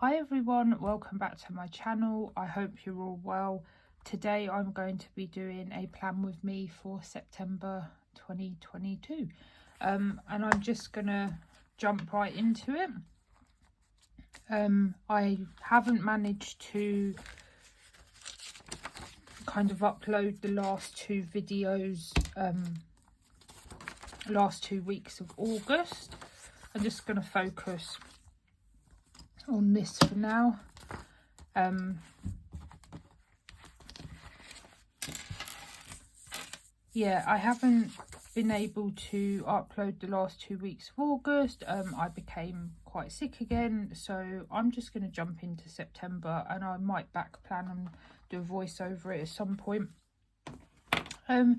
Hi everyone, welcome back to my channel. I hope you're all well. Today I'm going to be doing a plan with me for September 2022 and I'm just gonna jump right into it. I haven't managed to kind of upload the last two videos last 2 weeks of August. I'm just going to focus on this for now. Yeah, I haven't been able to upload the last 2 weeks of August. I became quite sick again, so I'm just going to jump into September, and I might back plan and do a voice over it at some point. So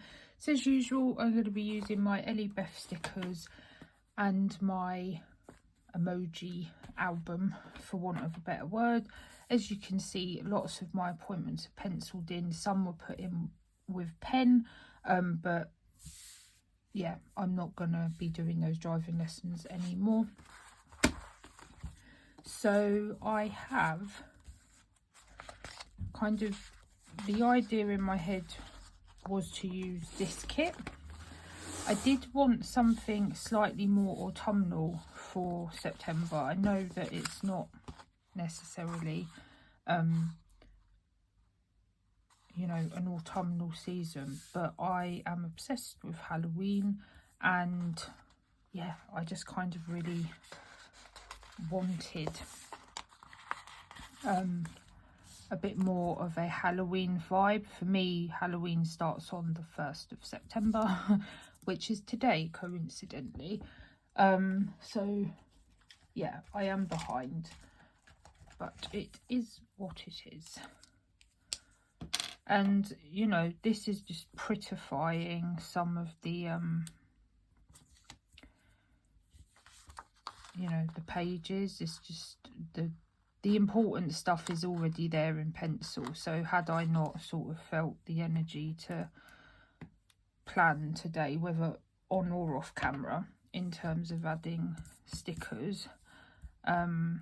as usual, I'm going to be using my EllieBeth stickers and my emoji album, for want of a better word. As you can see, lots of my appointments are penciled in, some were put in with pen, but yeah, I'm not gonna be doing those driving lessons anymore. So I have kind of, the idea in my head was to use this kit. I did want something slightly more autumnal for September. I know that it's not necessarily, you know, an autumnal season, but I am obsessed with Halloween, and yeah, I just kind of really wanted a bit more of a Halloween vibe. For me, Halloween starts on the 1st of September, which is today, coincidentally. So yeah, I am behind, but it is what it is. And you know, this is just prettifying some of the you know, the pages. It's just the important stuff is already there in pencil, so had I not sort of felt the energy to plan today, whether on or off camera, in terms of adding stickers, I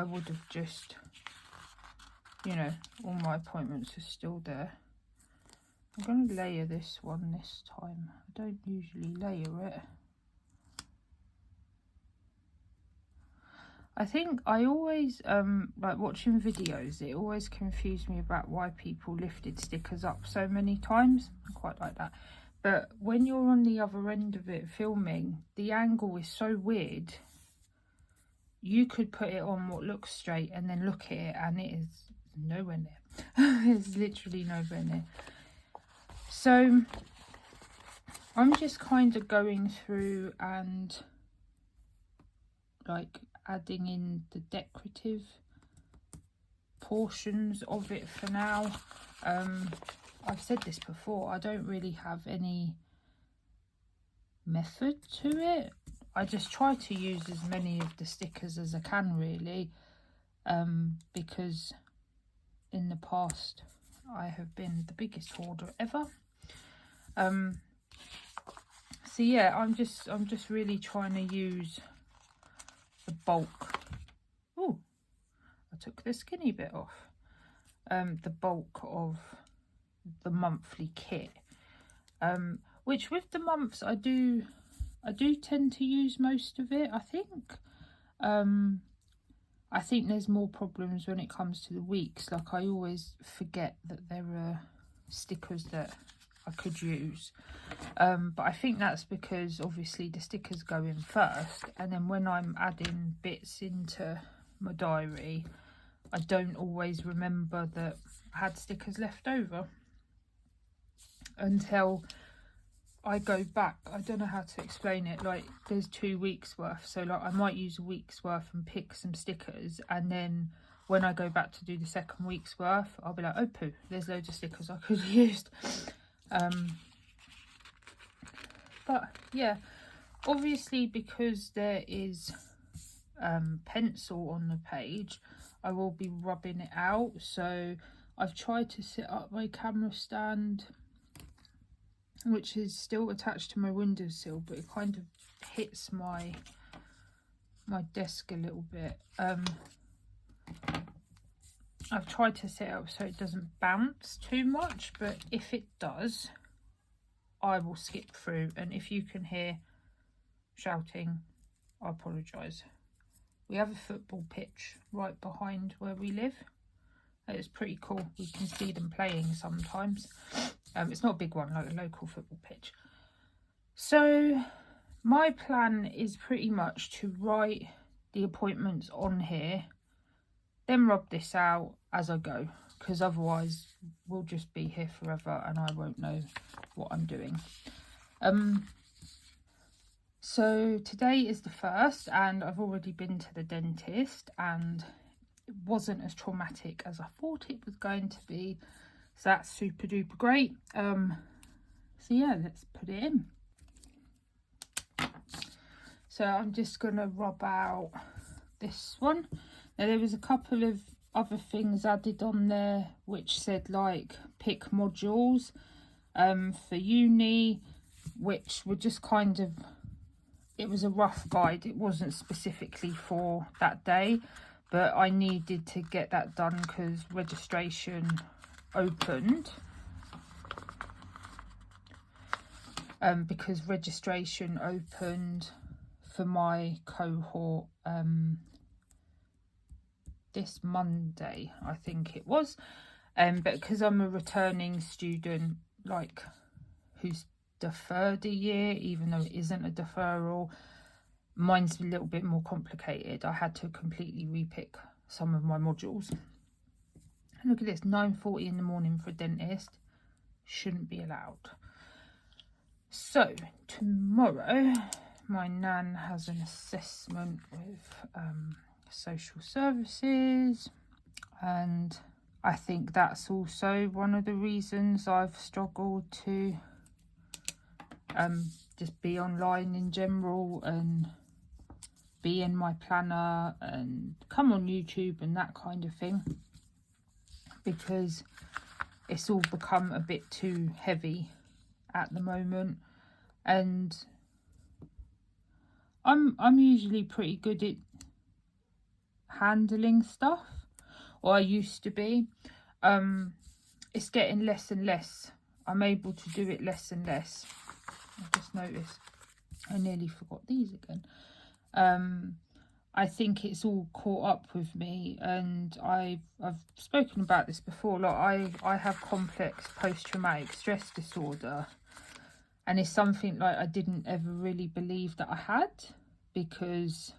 would have just, you know, all my appointments are still there. I'm going to layer this one this time. I don't usually layer it. I think I always, like watching videos, it always confused me about why people lifted stickers up so many times. I quite like that. But when you're on the other end of it filming, the angle is so weird. You could put it on what looks straight and then look at it, and it is nowhere near. It's literally nowhere near. So I'm just kind of going through and like adding in the decorative portions of it for now. I've said this before, I don't really have any method to it. I just try to use as many of the stickers as I can, really, because in the past I have been the biggest hoarder ever. So yeah, I'm just really trying to use the bulk. Oh, I took the skinny bit off. The bulk of the monthly kit, which with the months I do tend to use most of it. I think there's more problems when it comes to the weeks. Like, I always forget that there are stickers that I could use, but I think that's because obviously the stickers go in first, and then when I'm adding bits into my diary, I don't always remember that I had stickers left over until I go back. I don't know how to explain it. Like, there's 2 weeks worth, so like I might use a week's worth and pick some stickers, and then when I go back to do the second week's worth, I'll be like, oh poo, there's loads of stickers I could have used. But yeah, obviously because there is pencil on the page, I will be rubbing it out. So I've tried to set up my camera stand, which is still attached to my windowsill, but it kind of hits my my desk a little bit. I've tried to set it up so it doesn't bounce too much, but if it does, I will skip through. And if you can hear shouting, I apologise. We have a football pitch right behind where we live. It's pretty cool. We can see them playing sometimes. It's not a big one, like a local football pitch. So my plan is pretty much to write the appointments on here, then rub this out as I go, because otherwise we'll just be here forever and I won't know what I'm doing. So today is the 1st and I've already been to the dentist and it wasn't as traumatic as I thought it was going to be. So that's super duper great. So yeah, let's put it in. So I'm just going to rub out this one. Now there was a couple of other things added on there which said like pick modules for uni, which were just kind of, it was a rough guide. It wasn't specifically for that day, but I needed to get that done because registration opened. Because registration opened for my cohort this Monday, I think it was. But because I'm a returning student, like who's deferred a year, even though it isn't a deferral, mine's a little bit more complicated. I had to completely repick some of my modules. And look at this, 9:40 in the morning for a dentist. Shouldn't be allowed. So tomorrow my nan has an assessment with social services, and I think that's also one of the reasons I've struggled to just be online in general and be in my planner and come on YouTube and that kind of thing, because it's all become a bit too heavy at the moment. And I'm usually pretty good at handling stuff, or I used to be. It's getting less and less. I'm able to do it less and less. I just noticed I nearly forgot these again. I think it's all caught up with me, and I've spoken about this before. Like I have complex post-traumatic stress disorder, and it's something like I didn't ever really believe that I had, because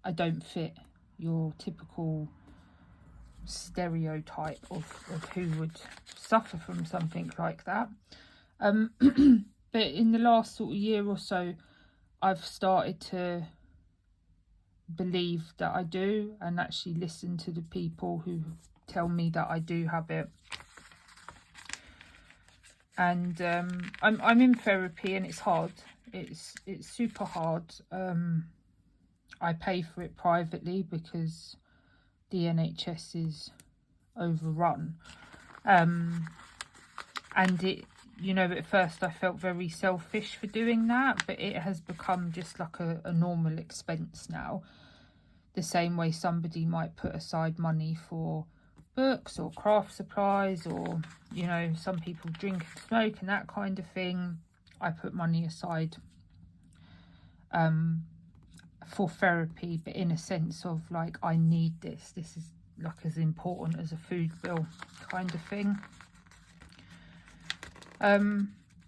I don't fit your typical stereotype of who would suffer from something like that. But in the last sort of year or so, I've started to believe that I do, and actually listen to the people who tell me that I do have it. And I'm in therapy, and it's hard. It's super hard. I pay for it privately because the NHS is overrun. And it, you know, at first I felt very selfish for doing that, but it has become just like a normal expense now. The same way somebody might put aside money for books or craft supplies, or, you know, some people drink and smoke and that kind of thing. I put money aside for therapy, but in a sense of like, I need this. This is like as important as a food bill kind of thing.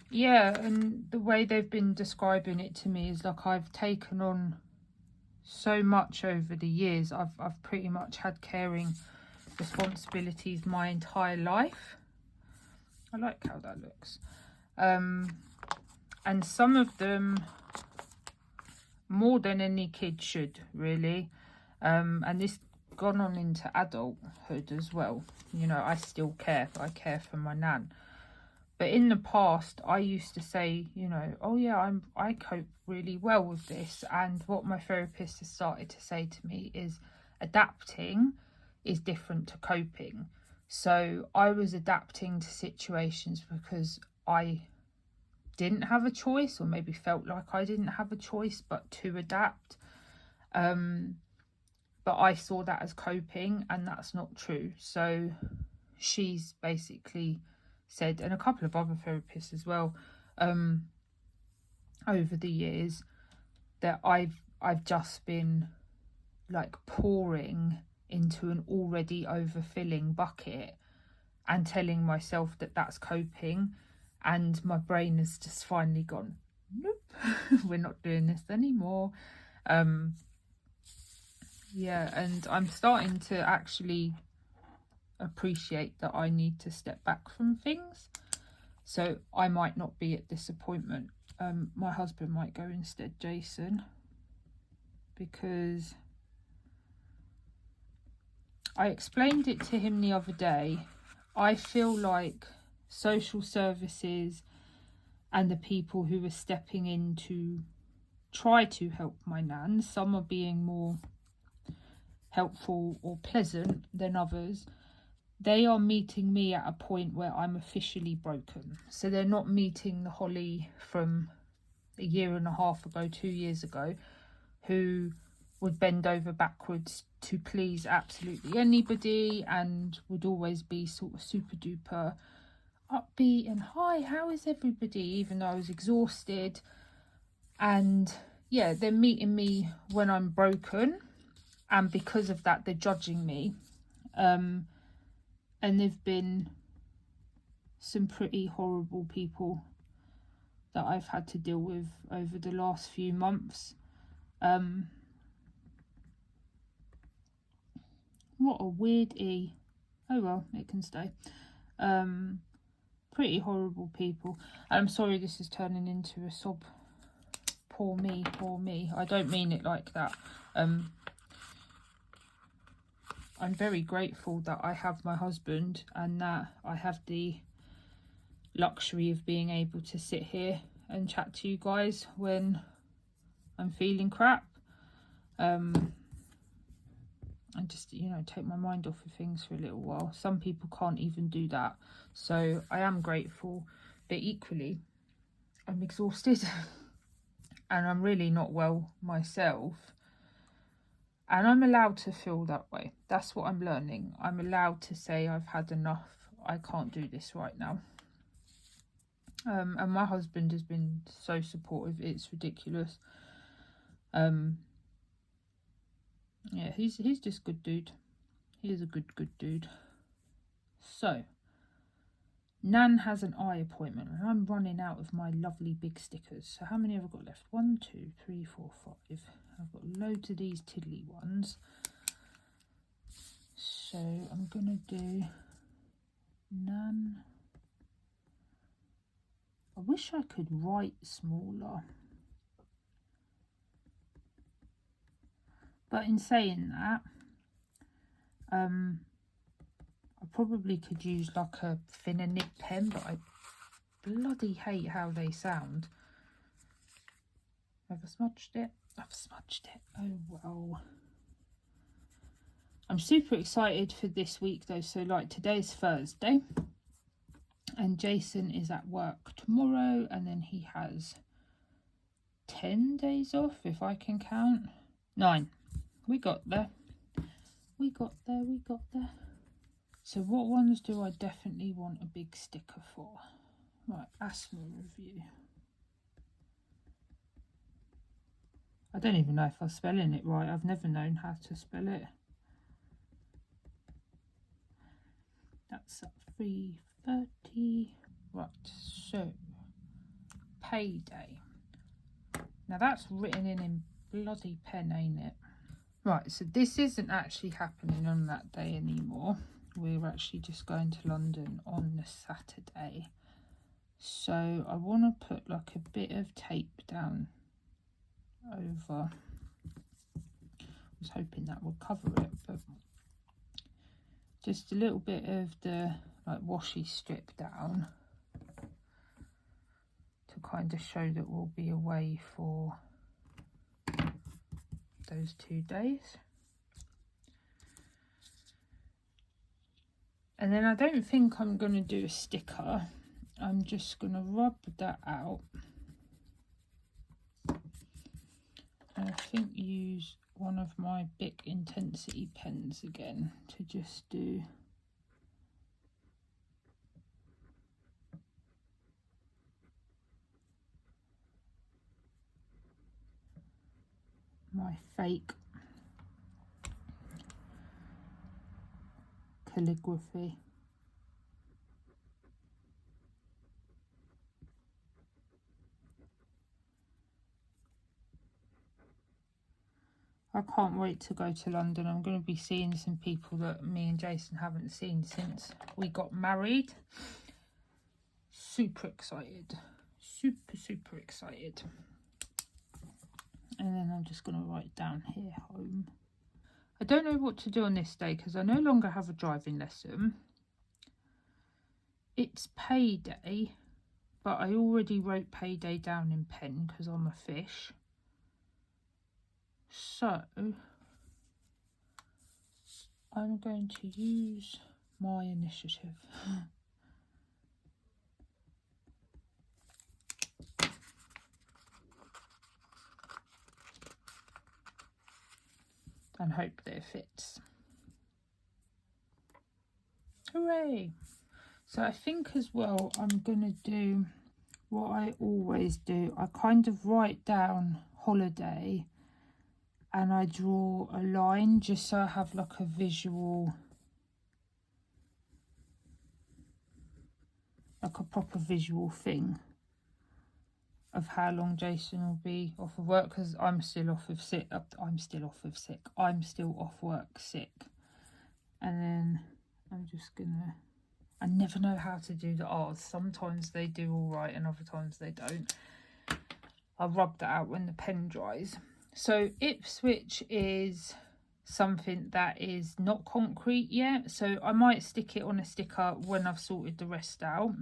Yeah, and the way they've been describing it to me is like I've taken on so much over the years. I've pretty much had caring responsibilities my entire life. I like how that looks. And some of them more than any kid should, really. And this gone on into adulthood as well. You know, I still care. I care for my nan. But in the past, I used to say, you know, oh yeah, I cope really well with this. And what my therapist has started to say to me is adapting is different to coping. So I was adapting to situations because I didn't have a choice, or maybe felt like I didn't have a choice but to adapt. But I saw that as coping, and that's not true. So she's basically said, and a couple of other therapists as well, over the years, that I've just been like pouring into an already overfilling bucket and telling myself that that's coping, and my brain has just finally gone, nope, we're not doing this anymore. Yeah, and I'm starting to actually appreciate that I need to step back from things. So I might not be at this appointment. My husband might go instead, Jason, because I explained it to him the other day. I feel like social services and the people who are stepping in to try to help my nan, some are being more helpful or pleasant than others. They are meeting me at a point where I'm officially broken. So they're not meeting the Holly from a year and a half ago, 2 years ago, who would bend over backwards to please absolutely anybody and would always be sort of super duper upbeat and hi, how is everybody, even though I was exhausted. And yeah, they're meeting me when I'm broken, and because of that they're judging me. And there've been some pretty horrible people that I've had to deal with over the last few months. What a weird E. Oh well, it can stay. Pretty horrible people. I'm sorry this is turning into a sob. Poor me, poor me. I don't mean it like that. I'm very grateful that I have my husband and that I have the luxury of being able to sit here and chat to you guys when I'm feeling crap. And just, you know, take my mind off of things for a little while. Some people can't even do that. So I am grateful, but equally I'm exhausted and I'm really not well myself. And I'm allowed to feel that way. That's what I'm learning. I'm allowed to say I've had enough. I can't do this right now. And my husband has been so supportive. It's ridiculous. Yeah, he's just good dude. He is a good dude. So, Nan has an eye appointment, and I'm running out of my lovely big stickers. So how many have I got left? 1, 2, 3, 4, 5. I've got loads of these tiddly ones. So I'm gonna do Nan. I wish I could write smaller. But in saying that, I probably could use like a thinner nib pen, but I bloody hate how they sound. Have I smudged it? I've smudged it. Oh well. I'm super excited for this week though. So like today's Thursday and Jason is at work tomorrow, and then he has 10 days off if I can count. 9. We got there. We got there. So what ones do I definitely want a big sticker for? Right, asthma review. I don't even know if I'm spelling it right. I've never known how to spell it. That's at 3:30. Right, so payday. Now that's written in bloody pen, ain't it? Right, so this isn't actually happening on that day anymore. We're actually just going to London on the Saturday. So I want to put like a bit of tape down over. I was hoping that would cover it, but just a little bit of the like washi strip down to kind of show that we'll be away for those 2 days. And then I don't think I'm going to do a sticker. I'm just going to rub that out. And I think use one of my big intensity pens again to just do my fake calligraphy. I can't wait to go to London. I'm going to be seeing some people that me and Jason haven't seen since we got married. Super excited. Super excited. And then I'm just going to write down here, home. I don't know what to do on this day because I no longer have a driving lesson. It's payday, but I already wrote payday down in pen because I'm a fish. So I'm going to use my initiative. And hope that it fits. Hooray! So I think as well I'm going to do what I always do. I kind of write down holiday and I draw a line just so I have like a visual, like a proper visual thing of how long Jason will be off of work, because I'm still off of sick. I'm still off work sick. And then I'm just gonna, I never know how to do the R's. Sometimes they do all right and other times they don't. I'll rub that out when the pen dries. So Ipswich is something that is not concrete yet, so I might stick it on a sticker when I've sorted the rest out.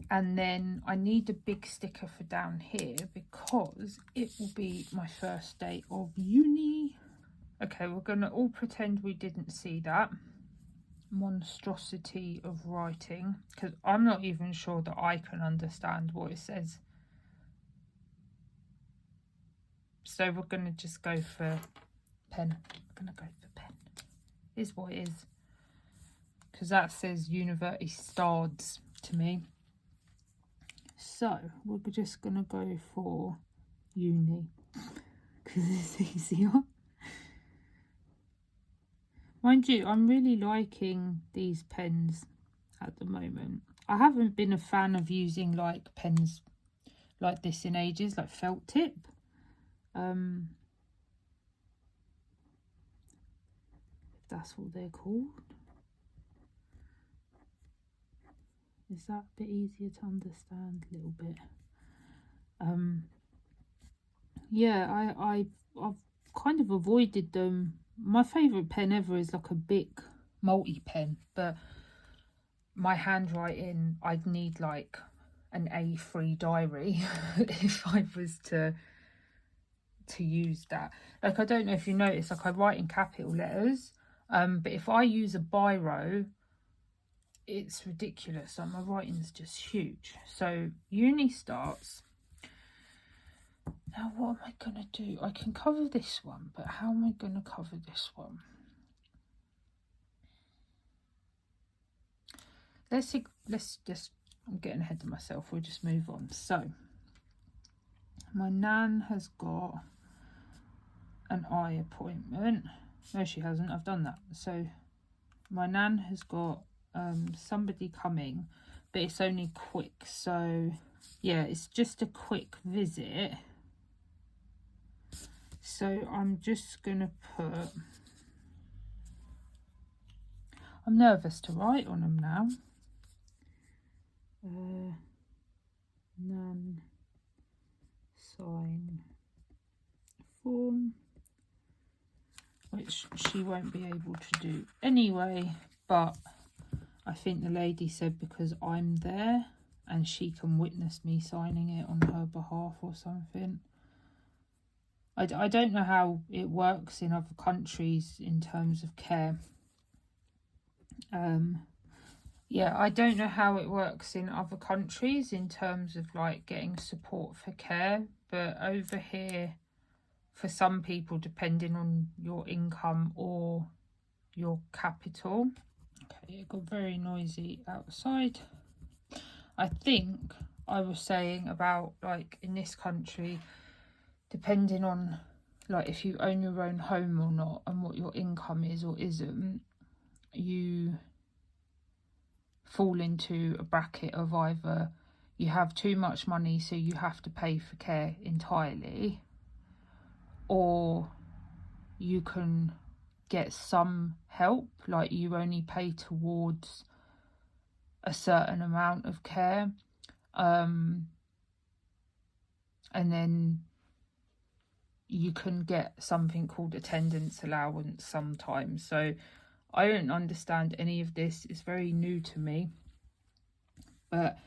And then I need a big sticker for down here because it will be my first day of uni. Okay, we're going to all pretend we didn't see that monstrosity of writing because I'm not even sure that I can understand what it says. So we're going to just go for pen. We're going to go for pen. Is what it is. Because that says University Stards to me. So we're just going to go for uni because it's easier. Mind you, I'm really liking these pens at the moment. I haven't been a fan of using like pens like this in ages, like felt tip. If that's what they're called. Is that a bit easier to understand? A little bit. Yeah, I've kind of avoided them. My favourite pen ever is like a Bic multi-pen, but my handwriting, I'd need like an A3 diary if I was to use that. Like, I don't know if you notice, like I write in capital letters, but if I use a biro, it's ridiculous. Like my writing's just huge. So uni starts. Now what am I gonna do? I can cover this one, but how am I gonna cover this one? Let's just, I'm getting ahead of myself. We'll just move on. So my nan has got an eye appointment. No, she hasn't. I've done that. So my nan has got somebody coming, but it's only quick. So yeah, it's just a quick visit. So I'm just gonna put, I'm nervous to write on them now. Nan sign form, which she won't be able to do anyway, but I think the lady said because I'm there and she can witness me signing it on her behalf or something. I don't know how it works in other countries in terms of care. Yeah, I don't know how it works in other countries in terms of like getting support for care, but over here, for some people, depending on your income or your capital. Okay, it got very noisy outside. I think I was saying about, like, in this country, depending on, like, if you own your own home or not and what your income is or isn't, you fall into a bracket of either you have too much money so you have to pay for care entirely, or you can get some help, like you only pay towards a certain amount of care, and then you can get something called attendance allowance sometimes. So I don't understand any of this. It's very new to me, but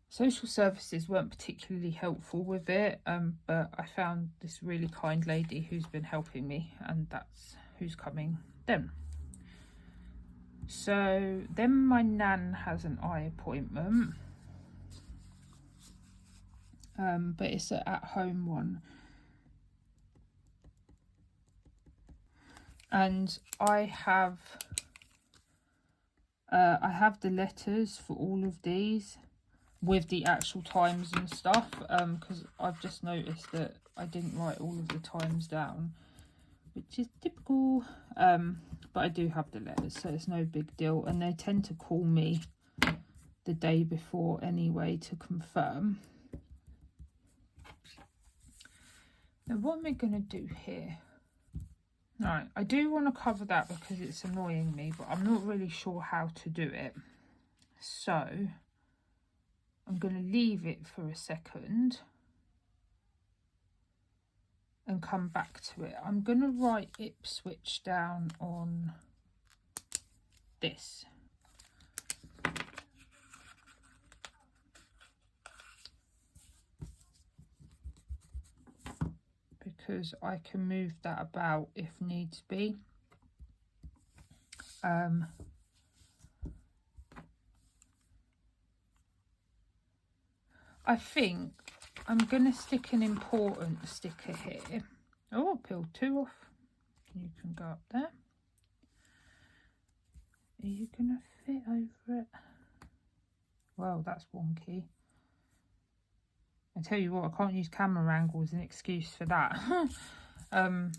social services weren't particularly helpful with it, but I found this really kind lady who's been helping me, and that's who's coming then. So then my nan has an eye appointment, but it's an at-home one, and I have the letters for all of these with the actual times and stuff, because I've just noticed that I didn't write all of the times down, which is typical, but I do have the letters, so it's no big deal, and they tend to call me the day before anyway to confirm. Now what am I going to do here? Right, I do want to cover that because it's annoying me, but I'm not really sure how to do it, so I'm going to leave it for a second and come back to it. I'm going to write Ipswich down on this. Because I can move that about if needs be. I think I'm going to stick an important sticker here. Oh, peel 2 off. You can go up there. Are you going to fit over it? Well, that's wonky. I tell you what, I can't use camera angle as an excuse for that. And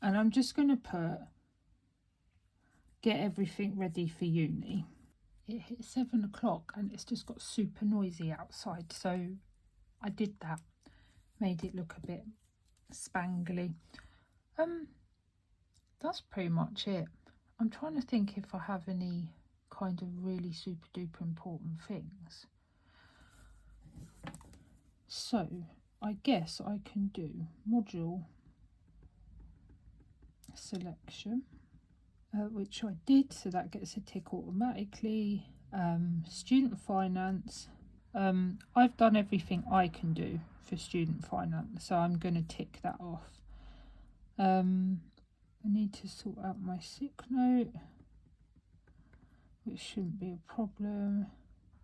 I'm just going to put, get everything ready for uni. It hit 7 o'clock and it's just got super noisy outside, so I did that. Made it look a bit spangly. That's pretty much it. I'm trying to think if I have any kind of really super duper important things. So I guess I can do module selection, which I did, so that gets a tick automatically. Student finance, I've done everything I can do for student finance, so I'm going to tick that off. I need to sort out my sick note, which shouldn't be a problem,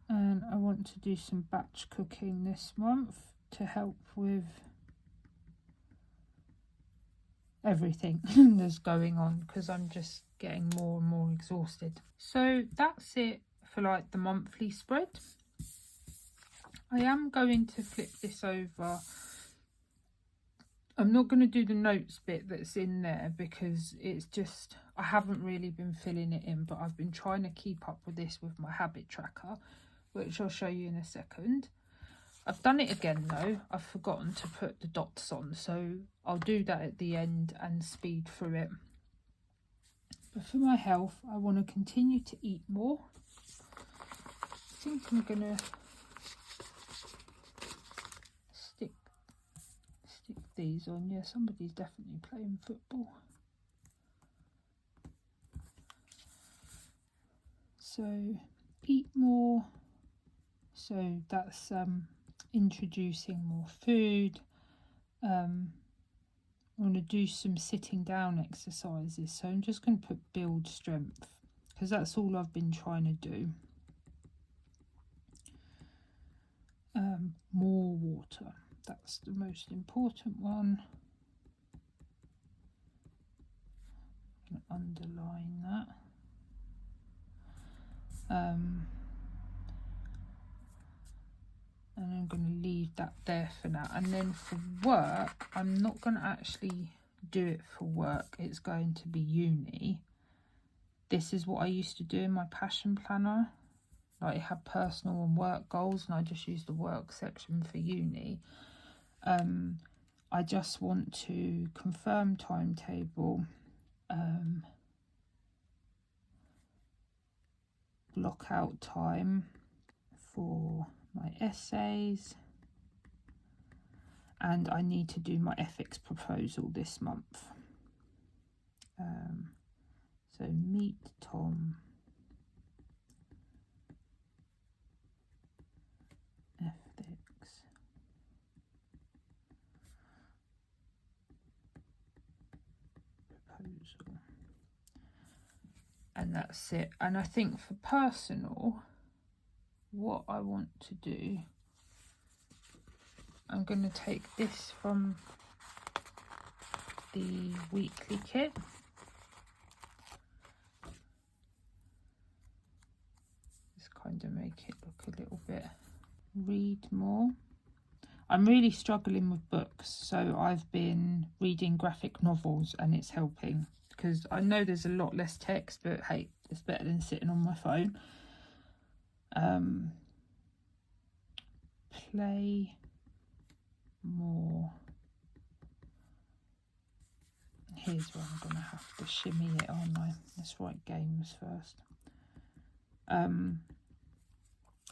and I want to do some batch cooking this month to help with everything that's going on, because I'm just getting more and more exhausted. So that's it for like the monthly spread. I am going to flip this over. I'm not going to do the notes bit that's in there because it's just, I haven't really been filling it in, but I've been trying to keep up with this with my habit tracker, which I'll show you in a second. I've done it again though. I've forgotten to put the dots on, so I'll do that at the end and speed through it. But for my health, I want to continue to eat more. I think I'm going to stick these on. Yeah, somebody's definitely playing football. So eat more. So that's introducing more food. I want to do some sitting down exercises, so I'm just going to put build strength because that's all I've been trying to do. More water, that's the most important one. I'm going to underline that. And I'm going to leave that there for now. And then for work, I'm not going to actually do it for work. It's going to be uni. This is what I used to do in my passion planner. Like, it had personal and work goals, and I just used the work section for uni. I just want to confirm timetable, block out time for my essays, and I need to do my ethics proposal this month. So meet Tom, ethics proposal, and that's it. And I think for personal, what I want to do, I'm going to take this from the weekly kit. Just kind of make it look a little bit. Read more. I'm really struggling with books, so I've been reading graphic novels, and it's helping because I know there's a lot less text, but hey, it's better than sitting on my phone. Play more. Here's where I'm going to have to shimmy it, aren't I? Let's write games first.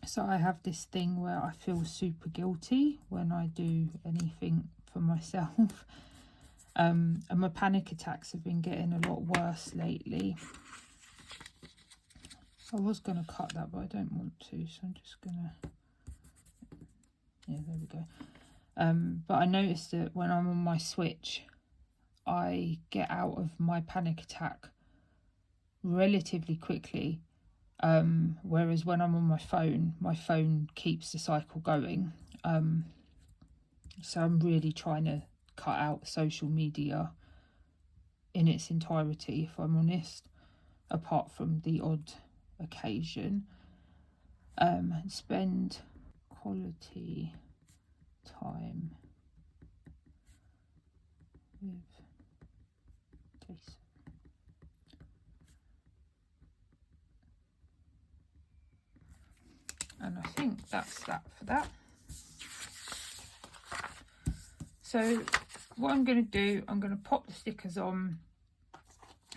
So I have this thing where I feel super guilty when I do anything for myself. And my panic attacks have been getting a lot worse lately. I was going to cut that, but I don't want to, so I'm just going to... Yeah, there we go. But I noticed that when I'm on my Switch, I get out of my panic attack relatively quickly. Whereas when I'm on my phone keeps the cycle going. So I'm really trying to cut out social media in its entirety, if I'm honest, apart from the odd occasion. Spend quality time with Jason. And I think that's that for that. So what I'm going to do, I'm going to pop the stickers on.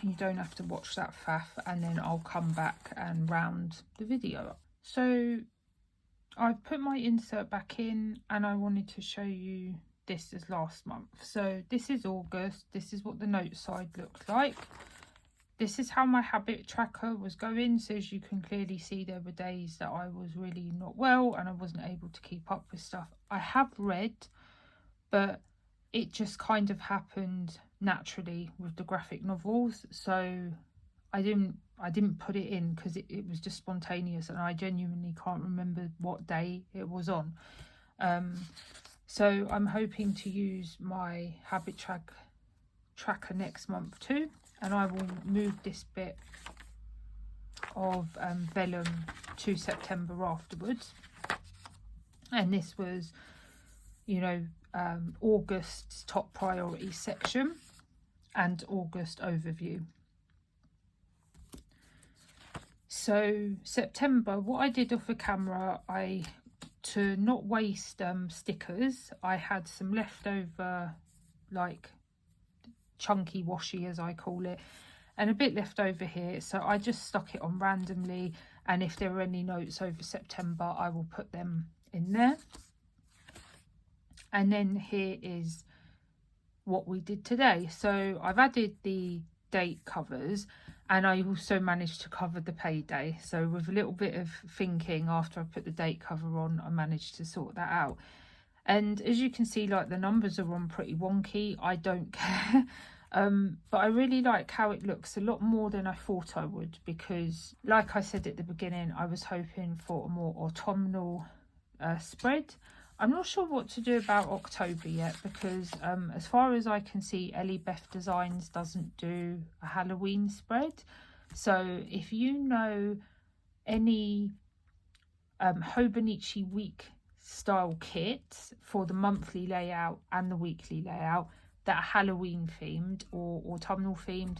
You don't have to watch that faff, and then I'll come back and round the video up. So I've put my insert back in, and I wanted to show you this as last month. So this is August. This is what the note side looks like. This is how my habit tracker was going. So as you can clearly see, there were days that I was really not well and I wasn't able to keep up with stuff. I have read, but it just kind of happened naturally with the graphic novels. So I didn't put it in because it was just spontaneous, and I genuinely can't remember what day it was on. So I'm hoping to use my habit tracker next month too, and I will move this bit of vellum to September afterwards. And this was, you know, August's top priority section and August overview. So September, what I did off the camera, to not waste stickers, I had some leftover, like chunky washi as I call it, and a bit left over here, so I just stuck it on randomly, and if there are any notes over September I will put them in there. And then here is what we did today. So I've added the date covers, and I also managed to cover the payday. So with a little bit of thinking after I put the date cover on, I managed to sort that out. And as you can see, like, the numbers are on pretty wonky. I don't care. But I really like how it looks, a lot more than I thought I would, because like I said at the beginning, I was hoping for a more autumnal spread. I'm not sure what to do about October yet, because as far as I can see, EllieBeth Designs doesn't do a Halloween spread. So if you know any Hobonichi week style kits for the monthly layout and the weekly layout that are Halloween themed or autumnal themed,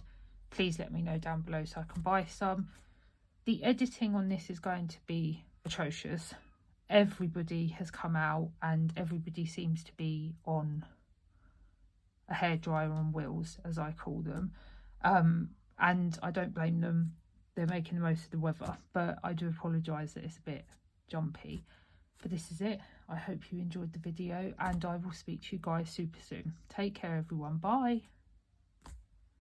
please let me know down below so I can buy some. The editing on this is going to be atrocious. Everybody has come out and everybody seems to be on a hairdryer on wheels, as I call them, and I don't blame them. They're making the most of the weather, but I do apologise that it's a bit jumpy. But this is it. I hope you enjoyed the video, and I will speak to you guys super soon. Take care, everyone. Bye.